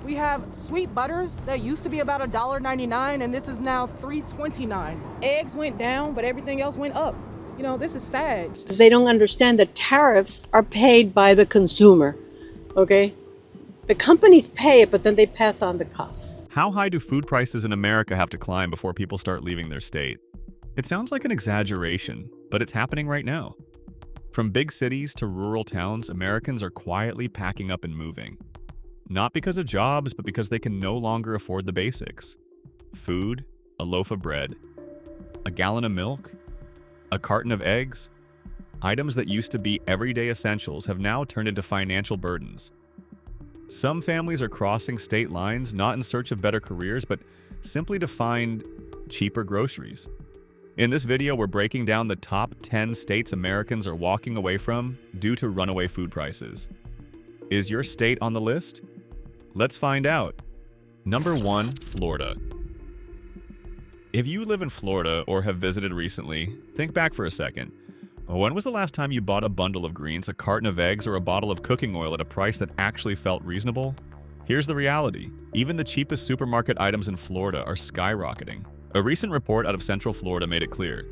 We have sweet butters that used to be about $1.99, and this is now $3.29. Eggs went down, but everything else went up. You know, this is sad. They don't understand that tariffs are paid by the consumer, okay? The companies pay it, but then they pass on the costs. How high do food prices in America have to climb before people start leaving their state? It sounds like an exaggeration, but it's happening right now. From big cities to rural towns, Americans are quietly packing up and moving. Not because of jobs, but because they can no longer afford the basics. Food, a loaf of bread, a gallon of milk, a carton of eggs. Items that used to be everyday essentials have now turned into financial burdens. Some families are crossing state lines not in search of better careers, but simply to find cheaper groceries. In this video, we're breaking down the top 10 states Americans are walking away from due to runaway food prices. Is your state on the list? Let's find out. Number 1, Florida. If you live in Florida or have visited recently, think back for a second. When was the last time you bought a bundle of greens, a carton of eggs, or a bottle of cooking oil at a price that actually felt reasonable? Here's the reality. Even the cheapest supermarket items in Florida are skyrocketing. A recent report out of Central Florida made it clear.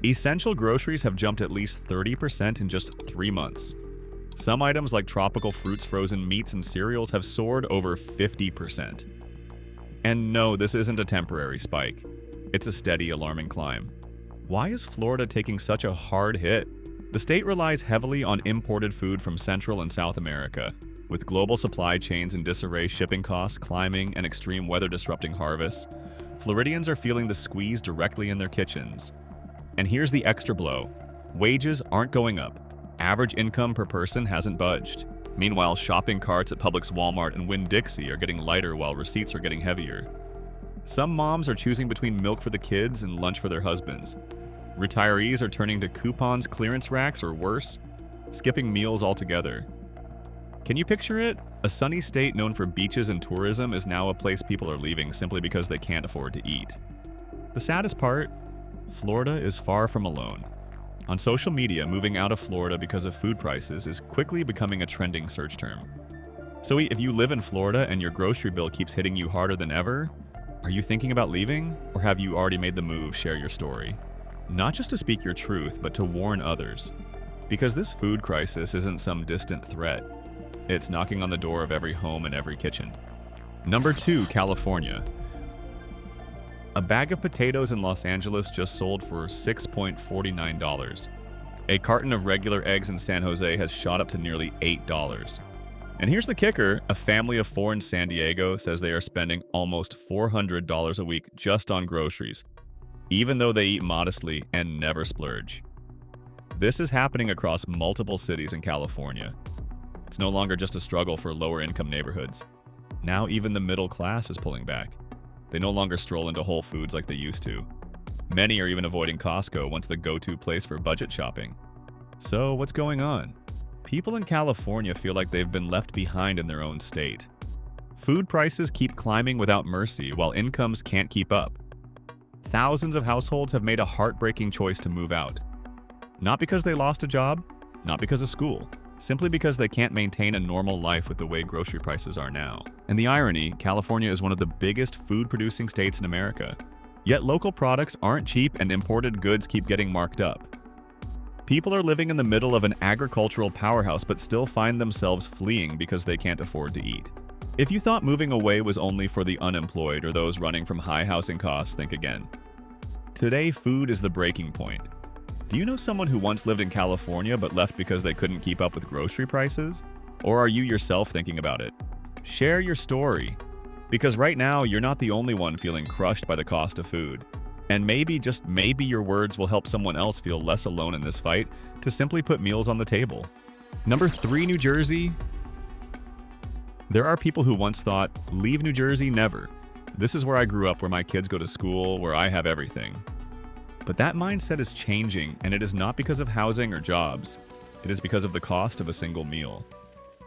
Essential groceries have jumped at least 30% in just 3 months. Some items like tropical fruits, frozen meats, and cereals have soared over 50%. And no, this isn't a temporary spike. It's a steady, alarming climb. Why is Florida taking such a hard hit? The state relies heavily on imported food from Central and South America. With global supply chains in disarray, shipping costs climbing, and extreme weather disrupting harvests, Floridians are feeling the squeeze directly in their kitchens. And here's the extra blow. Wages aren't going up. Average income per person hasn't budged. Meanwhile, shopping carts at Publix, Walmart, and Winn-Dixie are getting lighter while receipts are getting heavier. Some moms are choosing between milk for the kids and lunch for their husbands. Retirees are turning to coupons, clearance racks, or worse, skipping meals altogether. Can you picture it? A sunny state known for beaches and tourism is now a place people are leaving simply because they can't afford to eat. The saddest part? Florida is far from alone. On social media, moving out of Florida because of food prices is quickly becoming a trending search term. So if you live in Florida and your grocery bill keeps hitting you harder than ever, are you thinking about leaving, or have you already made the move? Share your story. Not just to speak your truth, but to warn others. Because this food crisis isn't some distant threat. It's knocking on the door of every home and every kitchen. Number 2, California. A bag of potatoes in Los Angeles just sold for $6.49. A carton of regular eggs in San Jose has shot up to nearly $8. And here's the kicker, a family of 4 in San Diego says they are spending almost $400 a week just on groceries, even though they eat modestly and never splurge. This is happening across multiple cities in California. It's no longer just a struggle for lower-income neighborhoods. Now even the middle class is pulling back. They no longer stroll into Whole Foods like they used to. Many are even avoiding Costco, once the go-to place for budget shopping. So what's going on? People in California feel like they've been left behind in their own state. Food prices keep climbing without mercy, while incomes can't keep up. Thousands of households have made a heartbreaking choice to move out. Not because they lost a job, not because of school, simply because they can't maintain a normal life with the way grocery prices are now. And the irony, California is one of the biggest food-producing states in America. Yet local products aren't cheap and imported goods keep getting marked up. People are living in the middle of an agricultural powerhouse but still find themselves fleeing because they can't afford to eat. If you thought moving away was only for the unemployed or those running from high housing costs, think again. Today, food is the breaking point. Do you know someone who once lived in California but left because they couldn't keep up with grocery prices? Or are you yourself thinking about it? Share your story. Because right now, you're not the only one feeling crushed by the cost of food. And maybe, just maybe, your words will help someone else feel less alone in this fight to simply put meals on the table. Number 3, New Jersey. There are people who once thought, leave New Jersey, never. This is where I grew up, where my kids go to school, where I have everything. But that mindset is changing, and it is not because of housing or jobs. It is because of the cost of a single meal.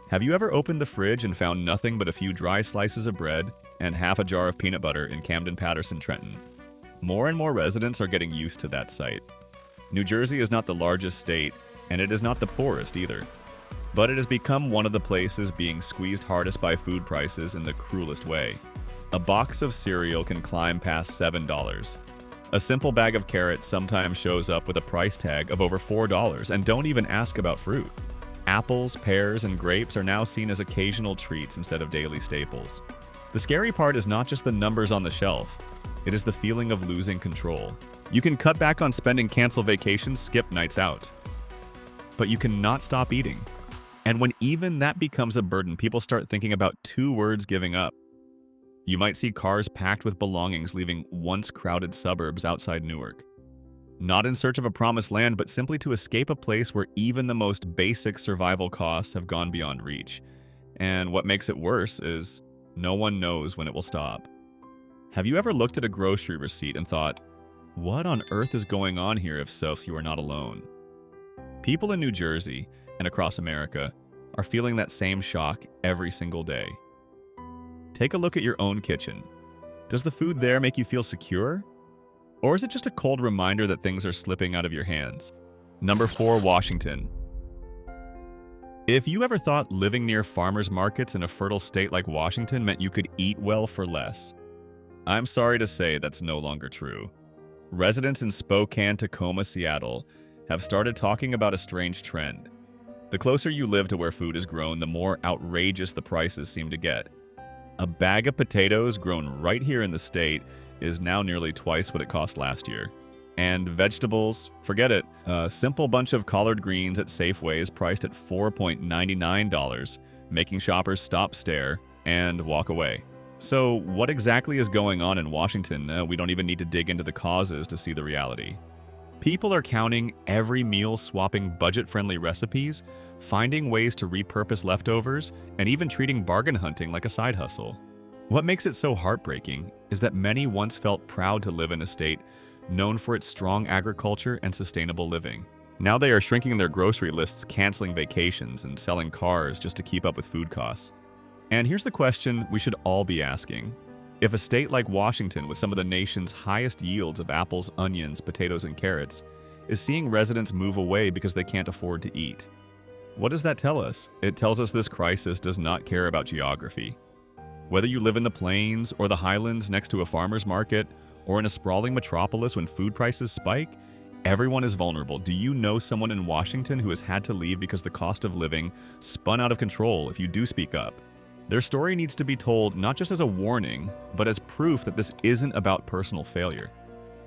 Have you ever opened the fridge and found nothing but a few dry slices of bread and half a jar of peanut butter in Camden, Patterson, Trenton? More and more residents are getting used to that sight. New Jersey is not the largest state, and it is not the poorest either. But it has become one of the places being squeezed hardest by food prices in the cruelest way. A box of cereal can climb past $7. A simple bag of carrots sometimes shows up with a price tag of over $4, and don't even ask about fruit. Apples, pears, and grapes are now seen as occasional treats instead of daily staples. The scary part is not just the numbers on the shelf, it is the feeling of losing control. You can cut back on spending, cancel vacations, skip nights out. But you cannot stop eating. And when even that becomes a burden, people start thinking about two words: giving up. You might see cars packed with belongings leaving once crowded suburbs outside Newark. Not in search of a promised land, but simply to escape a place where even the most basic survival costs have gone beyond reach. And what makes it worse is no one knows when it will stop. Have you ever looked at a grocery receipt and thought, what on earth is going on here? If so, you are not alone. People in New Jersey and across America are feeling that same shock every single day. Take a look at your own kitchen. Does the food there make you feel secure? Or is it just a cold reminder that things are slipping out of your hands? Number 4, Washington. If you ever thought living near farmers markets in a fertile state like Washington meant you could eat well for less, I'm sorry to say that's no longer true. Residents in Spokane, Tacoma, Seattle have started talking about a strange trend. The closer you live to where food is grown, the more outrageous the prices seem to get. A bag of potatoes grown right here in the state is now nearly twice what it cost last year. And vegetables, forget it. A simple bunch of collard greens at Safeway is priced at $4.99, making shoppers stop, stare, and walk away. So what exactly is going on in Washington? We don't even need to dig into the causes to see the reality. People are counting every meal, swapping budget-friendly recipes, finding ways to repurpose leftovers, and even treating bargain hunting like a side hustle. What makes it so heartbreaking is that many once felt proud to live in a state known for its strong agriculture and sustainable living. Now they are shrinking their grocery lists, canceling vacations, and selling cars just to keep up with food costs. And here's the question we should all be asking. If a state like Washington, with some of the nation's highest yields of apples, onions, potatoes, and carrots, is seeing residents move away because they can't afford to eat, what does that tell us? It tells us this crisis does not care about geography. Whether you live in the plains or the highlands next to a farmer's market, or in a sprawling metropolis when food prices spike, everyone is vulnerable. Do you know someone in Washington who has had to leave because the cost of living spun out of control if you do speak up? Their story needs to be told not just as a warning, but as proof that this isn't about personal failure.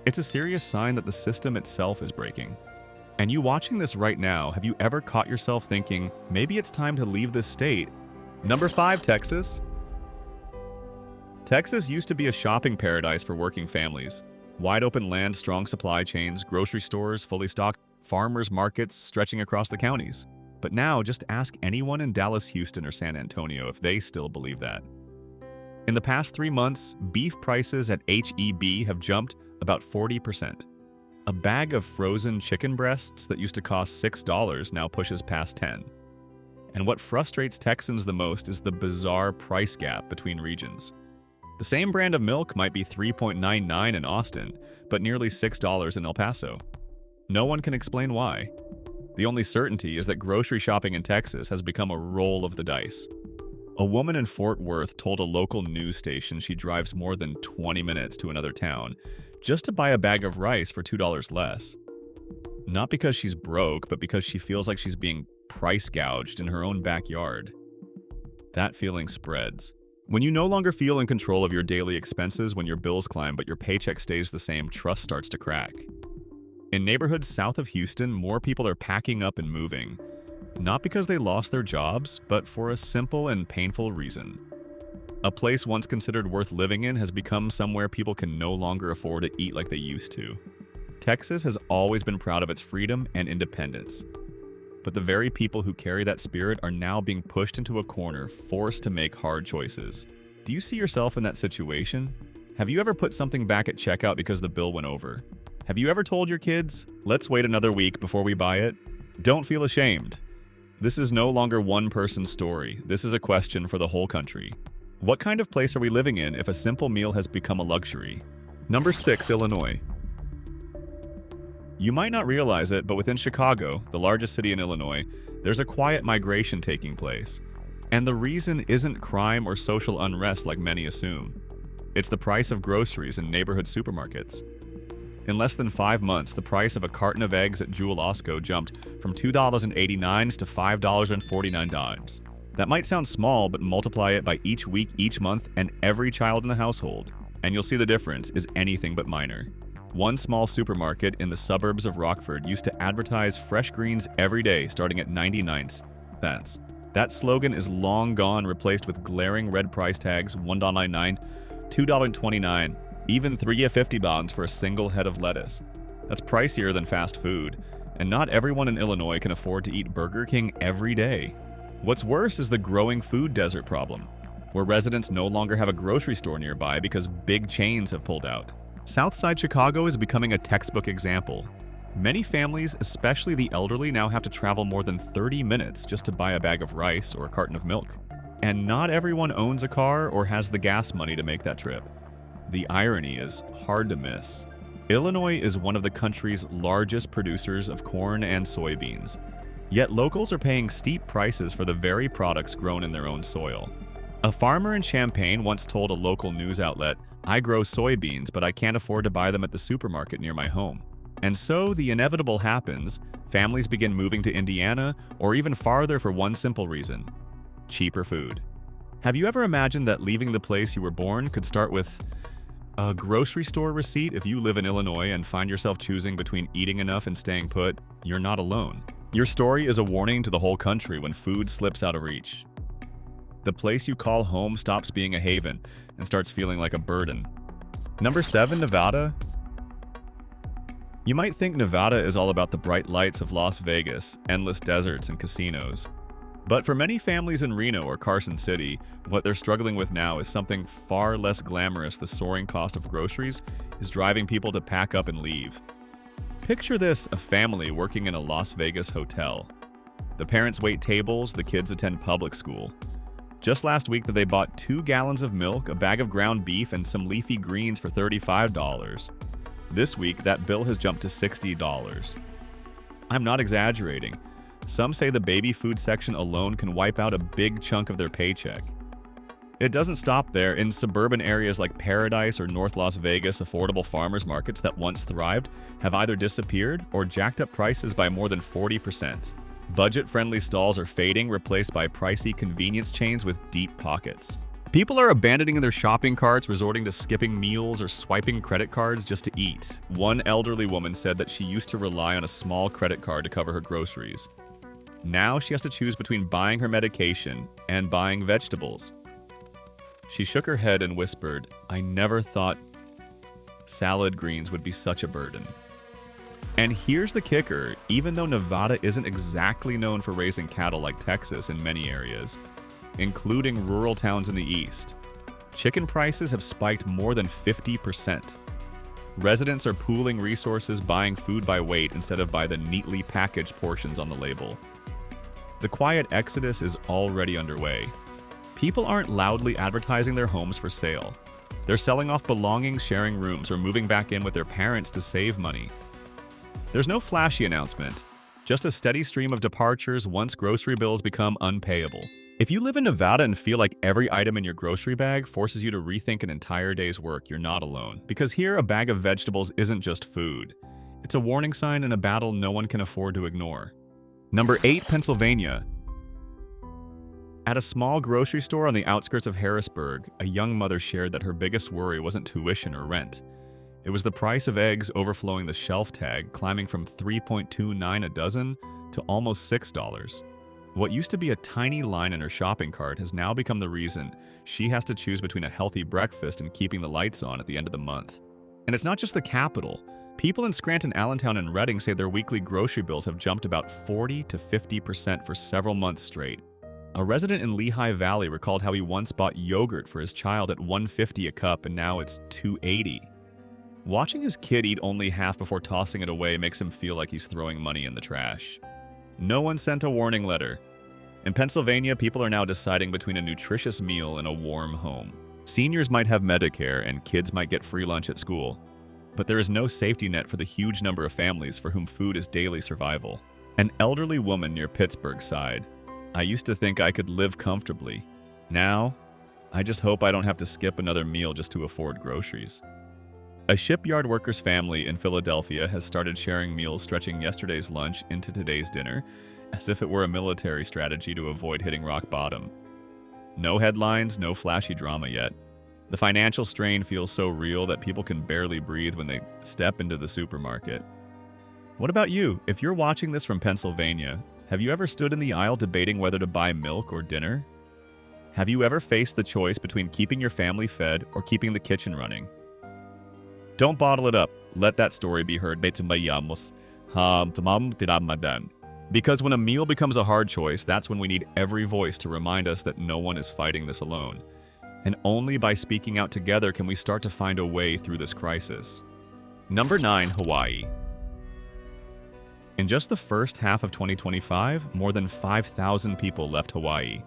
It's a serious sign that the system itself is breaking. And you watching this right now, have you ever caught yourself thinking, maybe it's time to leave this state? Number 5, Texas. Texas used to be a shopping paradise for working families. Wide open land, strong supply chains, grocery stores fully stocked, farmers markets stretching across the counties. But now, just ask anyone in Dallas, Houston, or San Antonio if they still believe that. In the past 3 months, beef prices at H-E-B have jumped about 40%. A bag of frozen chicken breasts that used to cost $6 now pushes past $10. And what frustrates Texans the most is the bizarre price gap between regions. The same brand of milk might be $3.99 in Austin, but nearly $6 in El Paso. No one can explain why. The only certainty is that grocery shopping in Texas has become a roll of the dice. A woman in Fort Worth told a local news station she drives more than 20 minutes to another town just to buy a bag of rice for $2 less. Not because she's broke, but because she feels like she's being price gouged in her own backyard. That feeling spreads. When you no longer feel in control of your daily expenses when your bills climb but your paycheck stays the same, trust starts to crack. In neighborhoods south of Houston, more people are packing up and moving, not because they lost their jobs, but for a simple and painful reason. A place once considered worth living in has become somewhere people can no longer afford to eat like they used to. Texas has always been proud of its freedom and independence, but the very people who carry that spirit are now being pushed into a corner, forced to make hard choices. Do you see yourself in that situation? Have you ever put something back at checkout because the bill went over? Have you ever told your kids, let's wait another week before we buy it? Don't feel ashamed. This is no longer one person's story. This is a question for the whole country. What kind of place are we living in if a simple meal has become a luxury? Number 6, Illinois. You might not realize it, but within Chicago, the largest city in Illinois, There's a quiet migration taking place. And the reason isn't crime or social unrest like many assume. It's the price of groceries in neighborhood supermarkets. In less than 5 months, the price of a carton of eggs at Jewel Osco jumped from $2.89 to $5.49. That might sound small, but multiply it by each week, each month, and every child in the household, and you'll see the difference is anything but minor. One small supermarket in the suburbs of Rockford used to advertise fresh greens every day starting at 99 cents. That slogan is long gone, replaced with glaring red price tags, $1.99, $2.29, even $3.50 for a single head of lettuce. That's pricier than fast food, and not everyone in Illinois can afford to eat Burger King every day. What's worse is the growing food desert problem, where residents no longer have a grocery store nearby because big chains have pulled out. Southside Chicago is becoming a textbook example. Many families, especially the elderly, now have to travel more than 30 minutes just to buy a bag of rice or a carton of milk. And not everyone owns a car or has the gas money to make that trip. The irony is hard to miss. Illinois is one of the country's largest producers of corn and soybeans. Yet locals are paying steep prices for the very products grown in their own soil. A farmer in Champaign once told a local news outlet, "I grow soybeans, but I can't afford to buy them at the supermarket near my home." And so the inevitable happens. Families begin moving to Indiana or even farther for one simple reason: cheaper food. Have you ever imagined that leaving the place you were born could start with a grocery store receipt? If you live in Illinois and find yourself choosing between eating enough and staying put, you're not alone. Your story is a warning to the whole country when food slips out of reach. The place you call home stops being a haven and starts feeling like a burden. Number 7, Nevada. You might think Nevada is all about the bright lights of Las Vegas, endless deserts, and casinos. But for many families in Reno or Carson City, what they're struggling with now is something far less glamorous. The soaring cost of groceries is driving people to pack up and leave. Picture this: a family working in a Las Vegas hotel. The parents wait tables, the kids attend public school. Just last week they bought 2 gallons of milk, a bag of ground beef, and some leafy greens for $35. This week, that bill has jumped to $60. I'm not exaggerating. Some say the baby food section alone can wipe out a big chunk of their paycheck. It doesn't stop there. In suburban areas like Paradise or North Las Vegas, affordable farmers markets that once thrived have either disappeared or jacked up prices by more than 40%. Budget-friendly stalls are fading, replaced by pricey convenience chains with deep pockets. People are abandoning their shopping carts, resorting to skipping meals or swiping credit cards just to eat. One elderly woman said that she used to rely on a small credit card to cover her groceries. Now she has to choose between buying her medication and buying vegetables. She shook her head and whispered, "I never thought salad greens would be such a burden." And here's the kicker: even though Nevada isn't exactly known for raising cattle like Texas in many areas, including rural towns in the east, chicken prices have spiked more than 50%. Residents are pooling resources, buying food by weight instead of by the neatly packaged portions on the label. The quiet exodus is already underway. People aren't loudly advertising their homes for sale. They're selling off belongings, sharing rooms, or moving back in with their parents to save money. There's no flashy announcement, just a steady stream of departures once grocery bills become unpayable. If you live in Nevada and feel like every item in your grocery bag forces you to rethink an entire day's work, you're not alone. Because here, a bag of vegetables isn't just food. It's a warning sign in a battle no one can afford to ignore. Number 8, Pennsylvania. At a small grocery store on the outskirts of Harrisburg, a young mother shared that her biggest worry wasn't tuition or rent. It was the price of eggs overflowing the shelf tag, climbing from $3.29 a dozen to almost $6. What used to be a tiny line in her shopping cart has now become the reason she has to choose between a healthy breakfast and keeping the lights on at the end of the month. And it's not just the capital. People in Scranton, Allentown, and Reading say their weekly grocery bills have jumped about 40 to 50% for several months straight. A resident in Lehigh Valley recalled how he once bought yogurt for his child at $1.50 a cup and now it's $2.80. Watching his kid eat only half before tossing it away makes him feel like he's throwing money in the trash. No one sent a warning letter. In Pennsylvania, people are now deciding between a nutritious meal and a warm home. Seniors might have Medicare and kids might get free lunch at school. But there is no safety net for the huge number of families for whom food is daily survival. An elderly woman near Pittsburgh sighed, "I used to think I could live comfortably. Now, I just hope I don't have to skip another meal just to afford groceries." A shipyard worker's family in Philadelphia has started sharing meals stretching yesterday's lunch into today's dinner, as if it were a military strategy to avoid hitting rock bottom. No headlines, no flashy drama yet. The financial strain feels so real that people can barely breathe when they step into the supermarket. What about you? If you're watching this from Pennsylvania, have you ever stood in the aisle debating whether to buy milk or dinner? Have you ever faced the choice between keeping your family fed or keeping the kitchen running? Don't bottle it up. Let that story be heard. Because when a meal becomes a hard choice, that's when we need every voice to remind us that no one is fighting this alone. And only by speaking out together can we start to find a way through this crisis. Number 9, Hawaii. In just the first half of 2025, more than 5,000 people left Hawaii.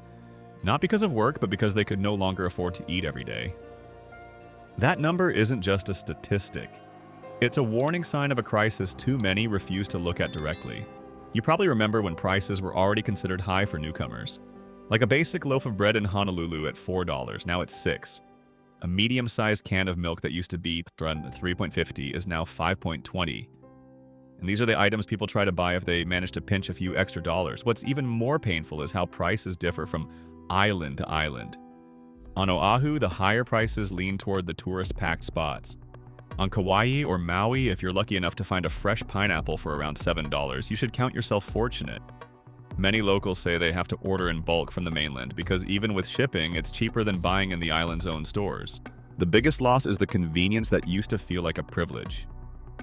Not because of work, but because they could no longer afford to eat every day. That number isn't just a statistic. It's a warning sign of a crisis too many refuse to look at directly. You probably remember when prices were already considered high for newcomers. Like a basic loaf of bread in Honolulu at $4, now it's $6. A medium-sized can of milk that used to be $3.50 is now $5.20. And these are the items people try to buy if they manage to pinch a few extra dollars. What's even more painful is how prices differ from island to island. On Oahu, the higher prices lean toward the tourist-packed spots. On Kauai or Maui, if you're lucky enough to find a fresh pineapple for around $7, you should count yourself fortunate. Many locals say they have to order in bulk from the mainland because even with shipping, it's cheaper than buying in the island's own stores. The biggest loss is the convenience that used to feel like a privilege.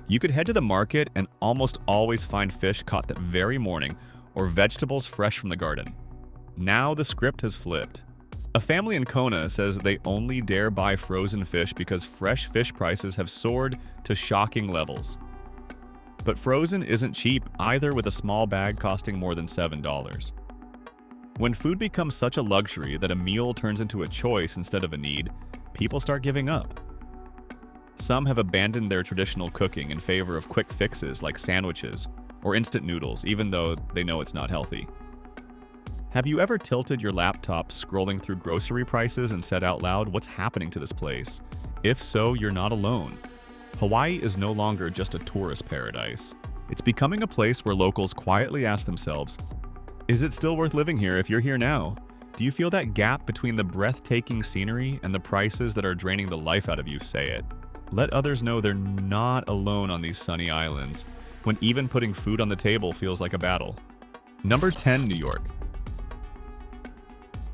You could head to the market and almost always find fish caught that very morning or vegetables fresh from the garden. Now the script has flipped. A family in Kona says they only dare buy frozen fish because fresh fish prices have soared to shocking levels. But frozen isn't cheap either, with a small bag costing more than $7. When food becomes such a luxury that a meal turns into a choice instead of a need, people start giving up. Some have abandoned their traditional cooking in favor of quick fixes like sandwiches or instant noodles, even though they know it's not healthy. Have you ever tilted your laptop scrolling through grocery prices and said out loud, "What's happening to this place?" If so, you're not alone. Hawaii is no longer just a tourist paradise. It's becoming a place where locals quietly ask themselves, is it still worth living here if you're here now? Do you feel that gap between the breathtaking scenery and the prices that are draining the life out of you? Say it. Let others know they're not alone on these sunny islands, when even putting food on the table feels like a battle. Number 10, New York.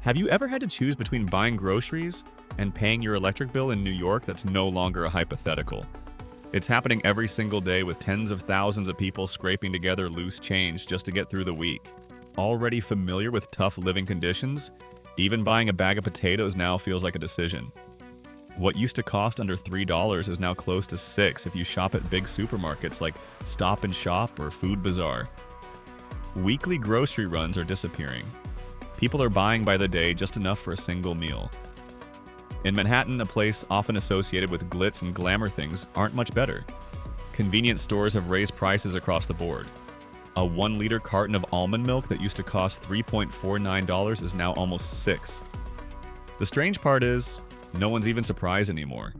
Have you ever had to choose between buying groceries and paying your electric bill in New York? That's no longer a hypothetical. It's happening every single day, with tens of thousands of people scraping together loose change just to get through the week. Already familiar with tough living conditions, even buying a bag of potatoes now feels like a decision. What used to cost under $3 is now close to $6 if you shop at big supermarkets like Stop and Shop or Food Bazaar. Weekly grocery runs are disappearing. People are buying by the day just enough for a single meal. In Manhattan, a place often associated with glitz and glamour things aren't much better. Convenience stores have raised prices across the board. A 1-liter carton of almond milk that used to cost $3.49 is now almost $6. The strange part is, no one's even surprised anymore.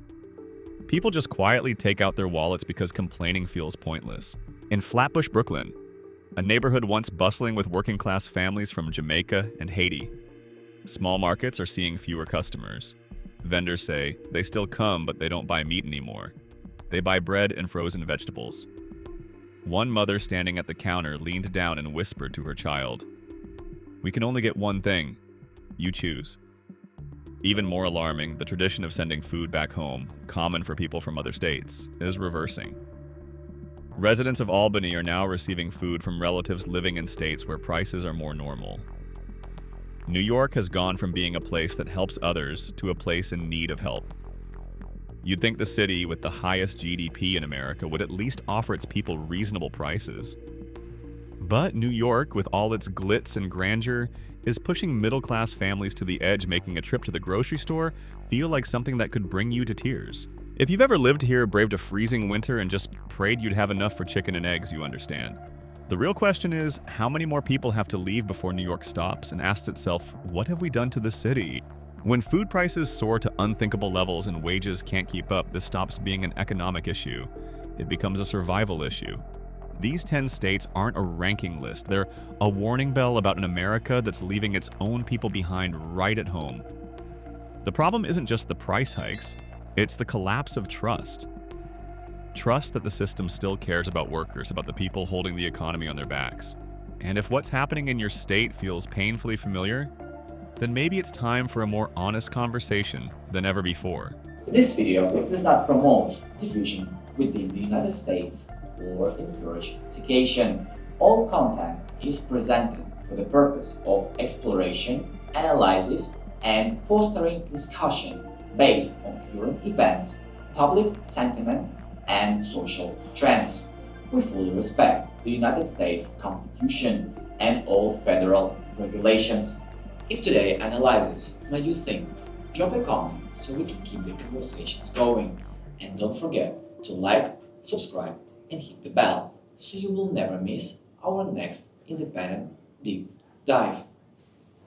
People just quietly take out their wallets because complaining feels pointless. In Flatbush, Brooklyn, a neighborhood once bustling with working-class families from Jamaica and Haiti, small markets are seeing fewer customers. Vendors say they still come, but they don't buy meat anymore. They buy bread and frozen vegetables. One mother standing at the counter leaned down and whispered to her child, "We can only get one thing. You choose." Even more alarming, the tradition of sending food back home, common for people from other states, is reversing. Residents of Albany are now receiving food from relatives living in states where prices are more normal. New York has gone from being a place that helps others to a place in need of help. You'd think the city with the highest GDP in America would at least offer its people reasonable prices. But New York, with all its glitz and grandeur, is pushing middle-class families to the edge, making a trip to the grocery store feel like something that could bring you to tears. If you've ever lived here, braved a freezing winter, and just prayed you'd have enough for chicken and eggs, you understand. The real question is, how many more people have to leave before New York stops and asks itself, what have we done to the city? When food prices soar to unthinkable levels and wages can't keep up, this stops being an economic issue. It becomes a survival issue. These 10 states aren't a ranking list. They're a warning bell about an America that's leaving its own people behind right at home. The problem isn't just the price hikes, it's the collapse of trust. Trust that the system still cares about workers, about the people holding the economy on their backs. And if what's happening in your state feels painfully familiar, then maybe it's time for a more honest conversation than ever before. This video does not promote division within the United States or encourage segregation. All content is presented for the purpose of exploration, analysis, and fostering discussion based on current events, public sentiment, and social trends. We fully respect the United States Constitution and all federal regulations. If today analysis made you think, drop a comment so we can keep the conversations going. And don't forget to like, subscribe, and hit the bell so you will never miss our next independent deep dive.